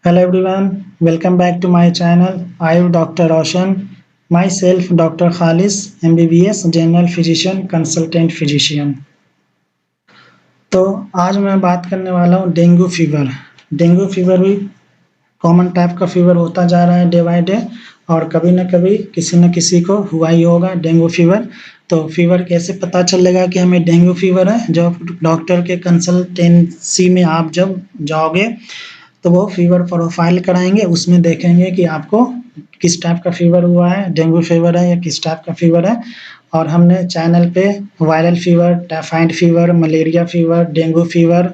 Hello everyone, welcome back to my channel. I am Dr. Roshan. Myself, Dr. Khalis, MBBS, General Physician, Consultant Physician. तो आज मैं बात करने वाला हूँ डेंगू फीवर। डेंगू फीवर भी कॉमन टाइप का फीवर होता जा रहा है डे बाय डे और कभी न कभी किसी न किसी को हुआ ही होगा डेंगू फीवर। तो फीवर कैसे पता चलेगा कि हमें डेंगू फीवर है? जब डॉक्टर के कंसल्टेंसी में आप जब जाओगे तो वो फीवर प्रोफाइल कराएंगे, उसमें देखेंगे कि आपको किस टाइप का फीवर हुआ है, डेंगू फीवर है या किस टाइप का फीवर है। और हमने चैनल पे viral fever, typhoid fever, malaria fever, dengue fever,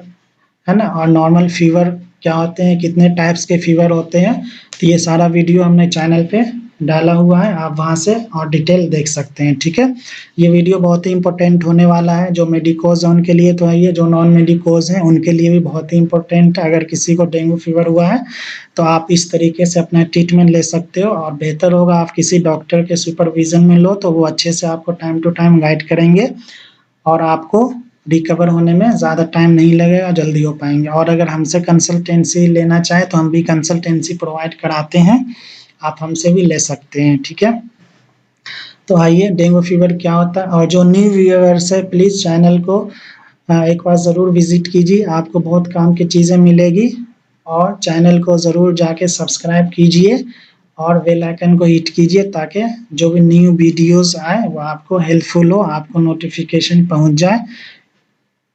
है ना, और नॉर्मल फीवर क्या होते हैं, कितने टाइप्स के फीवर होते हैं, तो ये सारा वीडियो हमने चैनल पे डाला हुआ है, आप वहाँ से और डिटेल देख सकते हैं। ठीक है, ये वीडियो बहुत ही इंपॉर्टेंट होने वाला है। जो मेडिकोज है उनके लिए तो है, ये जो नॉन मेडिकोज हैं उनके लिए भी बहुत ही इंपॉर्टेंट है। अगर किसी को डेंगू फीवर हुआ है तो आप इस तरीके से अपना ट्रीटमेंट ले सकते हो, और बेहतर होगा आप किसी डॉक्टर के सुपरविजन में लो, तो वो अच्छे से आपको टाइम टू टाइम गाइड करेंगे और आपको रिकवर होने में ज़्यादा टाइम नहीं लगेगा, जल्दी हो पाएंगे। और अगर हमसे कंसल्टेंसी लेना चाहे तो हम भी कंसल्टेंसी प्रोवाइड कराते हैं, आप हमसे भी ले सकते हैं। ठीक है, तो आइए डेंगू फीवर क्या होता है। और जो न्यू व्यूअर्स है प्लीज़ चैनल को एक बार ज़रूर विजिट कीजिए, आपको बहुत काम की चीज़ें मिलेगी। और चैनल को ज़रूर जाके सब्सक्राइब कीजिए और बेल आइकन को हिट कीजिए ताकि जो भी न्यू वीडियोस आए वो आपको हेल्पफुल हो, आपको नोटिफिकेशन पहुंच जाए।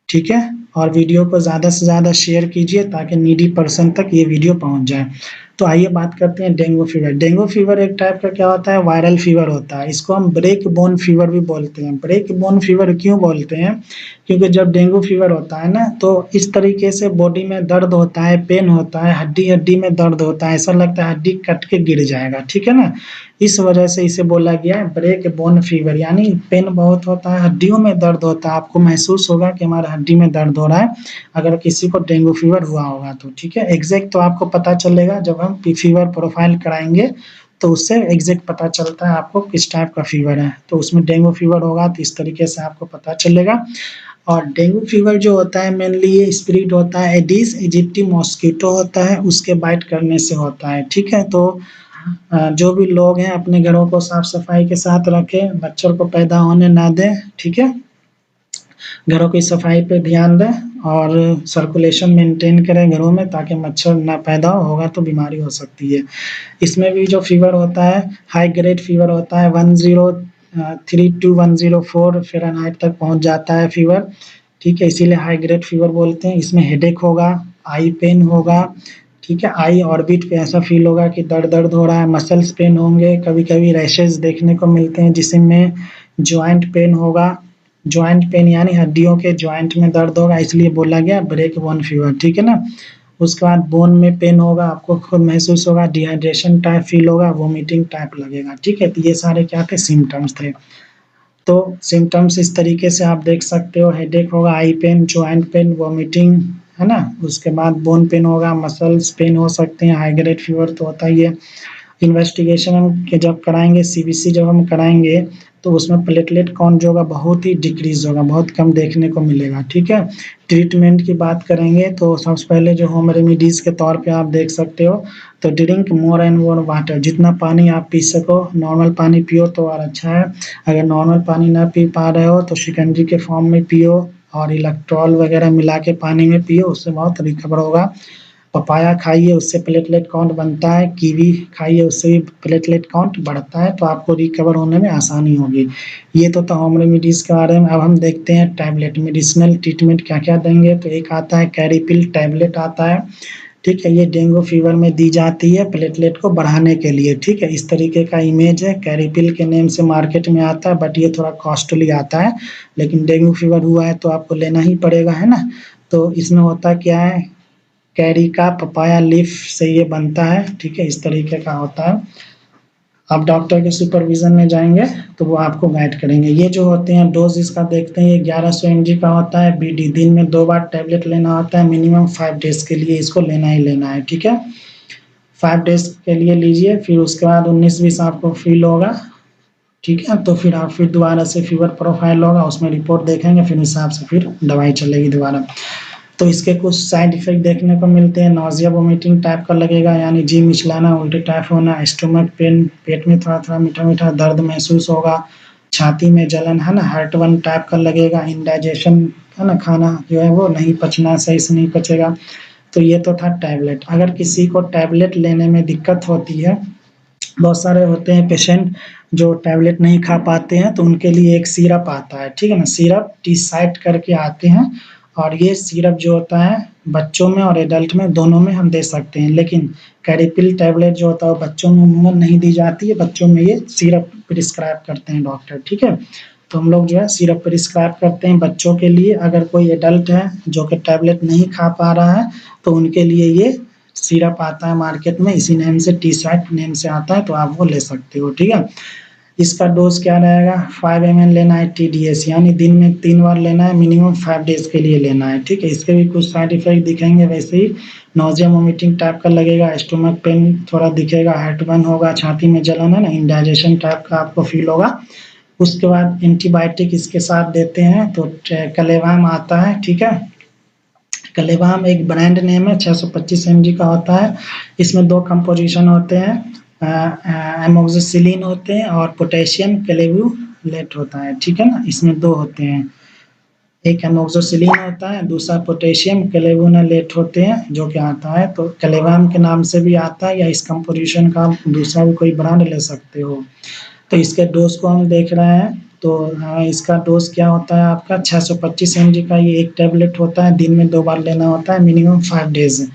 ठीक है, और वीडियो को ज़्यादा से ज़्यादा शेयर कीजिए ताकि नीडी पर्सन तक ये वीडियो पहुंच जाए। तो आइए बात करते हैं डेंगू फीवर। डेंगू फीवर एक टाइप का क्या होता है, वायरल फीवर होता है। इसको हम ब्रेक बोन फीवर भी बोलते हैं। ब्रेक बोन फीवर क्यों बोलते हैं? क्योंकि जब डेंगू फीवर होता है ना, तो इस तरीके से बॉडी में दर्द होता है, पेन होता है, हड्डी हड्डी में दर्द होता है, ऐसा लगता है हड्डी कट के गिर जाएगा। ठीक है ना, इस वजह से इसे बोला गया है ब्रेक बोन फीवर, यानी पेन बहुत होता है, हड्डियों में दर्द होता है, आपको महसूस होगा कि हमारा हड्डी में दर्द हो रहा है अगर किसी को डेंगू फीवर हुआ होगा तो। ठीक है, एग्जैक्ट तो आपको पता चलेगा जब हम फीवर प्रोफाइल कराएंगे, तो उससे एग्जैक्ट पता चलता है आपको किस टाइप का फीवर है। तो उसमें डेंगू फीवर होगा तो इस तरीके से आपको पता चलेगा। और डेंगू फीवर जो होता है मेनली ये स्प्रेड होता है एडिस इजिप्टी मॉस्किटो होता है, उसके बाइट करने से होता है। ठीक है, तो जो भी लोग हैं अपने घरों को साफ सफाई के साथ रखें, मच्छर को पैदा होने ना दें। ठीक है, घरों की सफाई पे ध्यान दें और सर्कुलेशन मेंटेन करें घरों में ताकि मच्छर ना पैदा होगा तो बीमारी हो सकती है। इसमें भी जो फीवर होता है हाई ग्रेड फीवर होता है, 103 टू 104 फ़ारेनहाइट तक पहुंच जाता है फीवर। ठीक है, इसीलिए हाई ग्रेड फीवर बोलते हैं। इसमें हेडेक होगा, आई पेन होगा। ठीक है, आई ऑर्बिट पे ऐसा फील होगा कि दर्द दर्द हो रहा है, मसल्स पेन होंगे, कभी कभी रैशेज देखने को मिलते हैं जिसमें जॉइंट पेन होगा। जॉइंट पेन यानी हड्डियों के जॉइंट में दर्द होगा, इसलिए बोला गया ब्रेक बोन फीवर। ठीक है ना, उसके बाद बोन में पेन होगा, आपको खुद महसूस होगा, डिहाइड्रेशन टाइप फील होगा, वोमिटिंग टाइप लगेगा। ठीक है, तो ये सारे क्या थे, सिम्टम्स थे। तो सिम्टम्स इस तरीके से आप देख सकते हो, हेडेक होगा, आई पेन, जॉइंट पेन, वोमिटिंग, है ना। उसके बाद बोन पेन होगा, मसल्स पेन हो सकते हैं, हाई ग्रेड फीवर तो होता ही है। इन्वेस्टिगेशन हम जब कराएंगे, सीबीसी जब हम कराएंगे, तो उसमें प्लेटलेट काउंट जो होगा बहुत ही डिक्रीज होगा, बहुत कम देखने को मिलेगा। ठीक है, ट्रीटमेंट की बात करेंगे तो सबसे पहले जो होम रेमिडीज के तौर पे आप देख सकते हो, तो drink more and more water, जितना पानी आप पी सको, नॉर्मल पानी पियो तो और अच्छा है। अगर नॉर्मल पानी ना पी पा रहे हो तो शिकंजी के फॉर्म में पियो और इलेक्ट्रॉल वगैरह मिला के पानी में पियो, उससे बहुत रिकवर होगा। पपाया खाइए, उससे प्लेटलेट काउंट बनता है। कीवी खाइए, उससे भी प्लेटलेट काउंट बढ़ता है, तो आपको रिकवर होने में आसानी होगी। ये तो था होम रेमिडीज़ के बारे में। अब हम देखते हैं टैबलेट, मेडिसिनल ट्रीटमेंट क्या-क्या देंगे। तो एक आता है कैरिपिल टैबलेट आता है। ठीक है, ये डेंगू फीवर में दी जाती है प्लेटलेट को बढ़ाने के लिए। ठीक है, इस तरीके का इमेज है, कैरिपिल के नेम से मार्केट में आता है, बट ये थोड़ा कॉस्टली आता है, लेकिन डेंगू फीवर हुआ है तो आपको लेना ही पड़ेगा, है ना। तो इसमें होता क्या है, कैरी का पपाया लीफ से ये बनता है। ठीक है, इस तरीके का होता है। आप डॉक्टर के सुपरविजन में जाएंगे तो वो आपको गाइड करेंगे। ये जो होते हैं डोज इसका देखते हैं, ये 1100 mg का होता है बीडी। दिन में 2 बार टैबलेट लेना होता है, मिनिमम 5 डेज के लिए इसको लेना ही लेना है। ठीक है, 5 डेज के लिए लीजिए, फिर उसके बाद 19-20 आपको फील होगा। ठीक है, तो फिर आप फिर दोबारा से फीवर प्रोफाइल होगा, उसमें रिपोर्ट देखेंगे, फिर हिसाब से फिर दवाई चलेगी दोबारा। तो इसके कुछ साइड इफेक्ट देखने को मिलते हैं। नौजिया वोमिटिंग टाइप का लगेगा, यानी जी मिचलाना, उल्टी टाइप होना, स्टोमक पेन, पेट में थोड़ा थोड़ा मीठा मीठा दर्द महसूस होगा, छाती में जलन है ना, हार्टबर्न टाइप का लगेगा, इंडाइजेशन है ना, खाना जो है वो नहीं पचना, सही से नहीं पचेगा। तो ये तो था टैबलेट। अगर किसी को टैबलेट लेने में दिक्कत होती है, बहुत सारे होते हैं पेशेंट जो टैबलेट नहीं खा पाते हैं, तो उनके लिए एक सिरप आता है, ठीक है ना, सिरप टी-साइट करके आते हैं, और ये सिरप जो होता है बच्चों में और एडल्ट में दोनों में हम दे सकते हैं। लेकिन कैरिपिल टैबलेट जो होता है वो बच्चों में अमूमन नहीं दी जाती है, बच्चों में ये सिरप प्रिस्क्राइब करते हैं डॉक्टर, ठीक है। तो हम लोग जो है सिरप प्रिस्क्राइब करते हैं बच्चों के लिए। अगर कोई एडल्ट है जो कि टैबलेट नहीं खा पा रहा है, तो उनके लिए ये सिरप आता है मार्केट में, इसी नेम से टी-साइट नेम से आता है, तो आप वो ले सकते हो, ठीक है। इसका डोज क्या रहेगा, 5 ml लेना है TDS, यानी दिन में 3 बार लेना है, मिनिमम 5 डेज के लिए लेना है, ठीक है। इसके भी कुछ साइड इफेक्ट दिखेंगे वैसे ही, नोजिया वोमिटिंग टाइप का लगेगा, स्टोमक पेन थोड़ा दिखेगा, हार्टबर्न होगा, छाती में जलन है ना, इंडाइजेशन टाइप का आपको फील होगा। उसके बाद एंटीबायोटिक इसके साथ देते हैं, तो कलेवाम आता है, ठीक है। कलेवाम एक ब्रांड नेम है, 625 mg का होता है। इसमें 2 कंपोजिशन होते हैं, एमोक्सिसिलिन होते हैं और पोटेशियम क्लेवुलेट होता है, ठीक है ना। इसमें 2 होते हैं, एक एमोक्सिसिलिन होता है, दूसरा पोटेशियम क्लेवुलेट होते हैं, जो कि आता है तो कलेवाम के नाम से भी आता है, या इस कंपोजिशन का दूसरा भी कोई ब्रांड ले सकते हो। तो इसके डोज को हम देख रहे हैं, तो इसका डोज क्या होता है आपका 625 mg का ये एक टैबलेट होता है, दिन में 2 बार लेना होता है, मिनिमम 5 डेज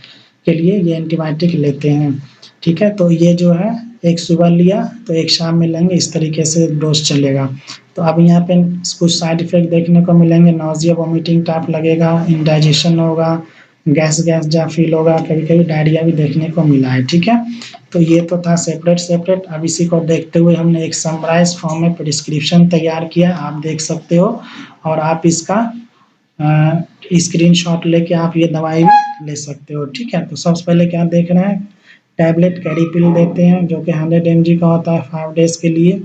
के लिए ये एंटीबायोटिक लेते हैं, ठीक है। तो ये जो है एक सुबह लिया तो एक शाम में लेंगे, इस तरीके से डोज चलेगा। तो अब यहाँ पे कुछ साइड इफेक्ट देखने को मिलेंगे, नौजिया वोमिटिंग टाइप लगेगा, इंडाइजेशन होगा, गैस गैस जा फील होगा, कभी कभी डायरिया भी देखने को मिला है, ठीक है। तो ये तो था सेपरेट सेपरेट। अब इसी को देखते हुए हमने एक समराइज फॉर्म में प्रिस्क्रिप्शन तैयार किया, आप देख सकते हो, और आप इसका स्क्रीनशॉट लेके आप ये दवाई भी ले सकते हो, ठीक है। तो सबसे पहले क्या देख रहे हैं, टैबलेट कैरिपिल देते हैं जो कि 100 mg का होता है 5 डेज के लिए,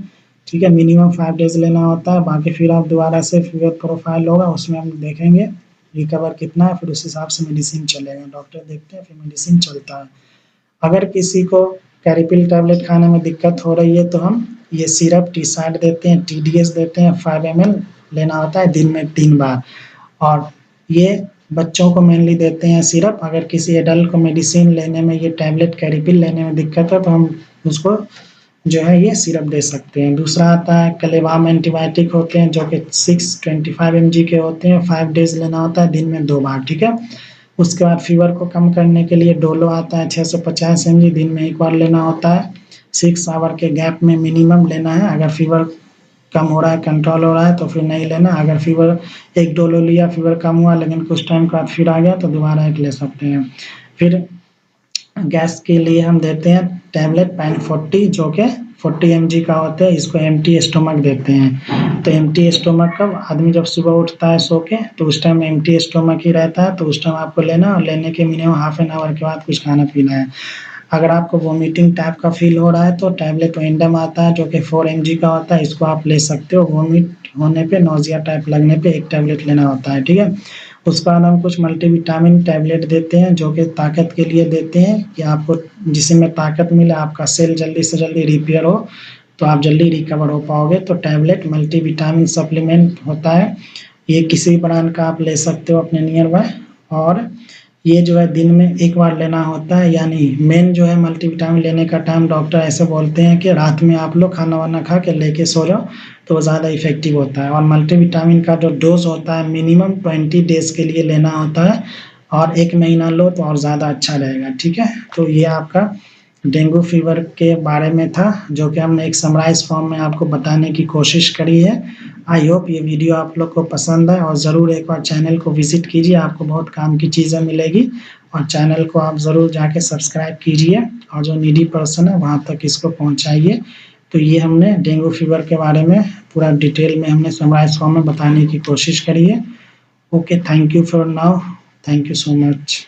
ठीक है, मिनिमम 5 डेज लेना होता है। बाकी फिर आप दोबारा से फीवर प्रोफाइल होगा, उसमें हम देखेंगे रिकवर कितना है, फिर उस हिसाब से मेडिसिन चलेगा, डॉक्टर देखते हैं फिर मेडिसिन चलता है। अगर किसी को कैरिपिल टैबलेट खाने में दिक्कत हो रही है, तो हम ये सिरप टी-साइट देते हैं, TDS देते हैं, 5 ml लेना होता है दिन में 3 बार, और ये बच्चों को मेनली देते हैं सिरप। अगर किसी एडल्ट को मेडिसिन लेने में, ये टैबलेट कैरिपिल लेने में दिक्कत है, तो हम उसको जो है ये सिरप दे सकते हैं। दूसरा आता है कलेवाम, एंटीबायोटिक होते हैं जो कि 625 mg के होते हैं, 5 डेज लेना होता है, दिन में 2 बार, ठीक है। उसके बाद फीवर को कम करने के लिए डोलो आता है 650 mg, दिन में 1 बार लेना होता है, 6 आवर के गैप में मिनिमम लेना है। अगर फीवर कम हो रहा है, कंट्रोल हो रहा है, तो फिर नहीं लेना। अगर फीवर एक डोलो लिया, फीवर कम हुआ, लेकिन कुछ टाइम के बाद फिर आ गया, तो दोबारा एक ले सकते हैं। फिर गैस के लिए हम देते हैं टैबलेट पैन 40 जो कि 40 mg का होता है, इसको एम्प्टी स्टोमक देते हैं। तो एम्प्टी स्टोमक कब, आदमी जब सुबह उठता है सो के, तो उस टाइम एम्प्टी स्टोमक ही रहता है, तो उस टाइम आपको लेना, और लेने के मिनिमम हाफ एन आवर के बाद कुछ खाना पीना है। अगर आपको वोमिटिंग टाइप का फील हो रहा है, तो टैबलेट वेंडम आता है जो कि 4 mg का होता है, इसको आप ले सकते हो। वोमिट होने पे, नौजिया टाइप लगने पे एक टैबलेट लेना होता है, ठीक है। उसके बाद हम कुछ मल्टीविटामिन टैबलेट देते हैं जो कि ताकत के लिए देते हैं, कि आपको जिसमें ताकत मिले, आपका सेल जल्दी से जल्दी रिपेयर हो, तो आप जल्दी रिकवर हो पाओगे। तो टैबलेट मल्टीविटामिन सप्लीमेंट होता है, ये किसी ब्रांड का आप ले सकते हो अपने नियर बाय, और ये जो है दिन में 1 बार लेना होता है। यानी मेन जो है मल्टीविटामिन लेने का टाइम डॉक्टर ऐसे बोलते हैं कि रात में आप लोग खाना वाना खा के लेके सो जाओ, तो वो ज़्यादा इफेक्टिव होता है। और मल्टीविटामिन का जो डोज होता है मिनिमम 20 डेज के लिए लेना होता है, और 1 महीना लो तो और ज़्यादा अच्छा रहेगा, ठीक है। तो ये आपका डेंगू फीवर के बारे में था, जो कि हमने एक समराइज फॉर्म में आपको बताने की कोशिश करी है। आई होप ये वीडियो आप लोग को पसंद है, और ज़रूर एक बार चैनल को विजिट कीजिए, आपको बहुत काम की चीज़ें मिलेगी। और चैनल को आप ज़रूर जाके सब्सक्राइब कीजिए, और जो नीडी पर्सन है वहाँ तक इसको पहुँचाइए। तो ये हमने डेंगू फीवर के बारे में पूरा डिटेल में हमने समराइज फॉर्म में बताने की कोशिश करी है। Okay, thank you for now, thank you so much.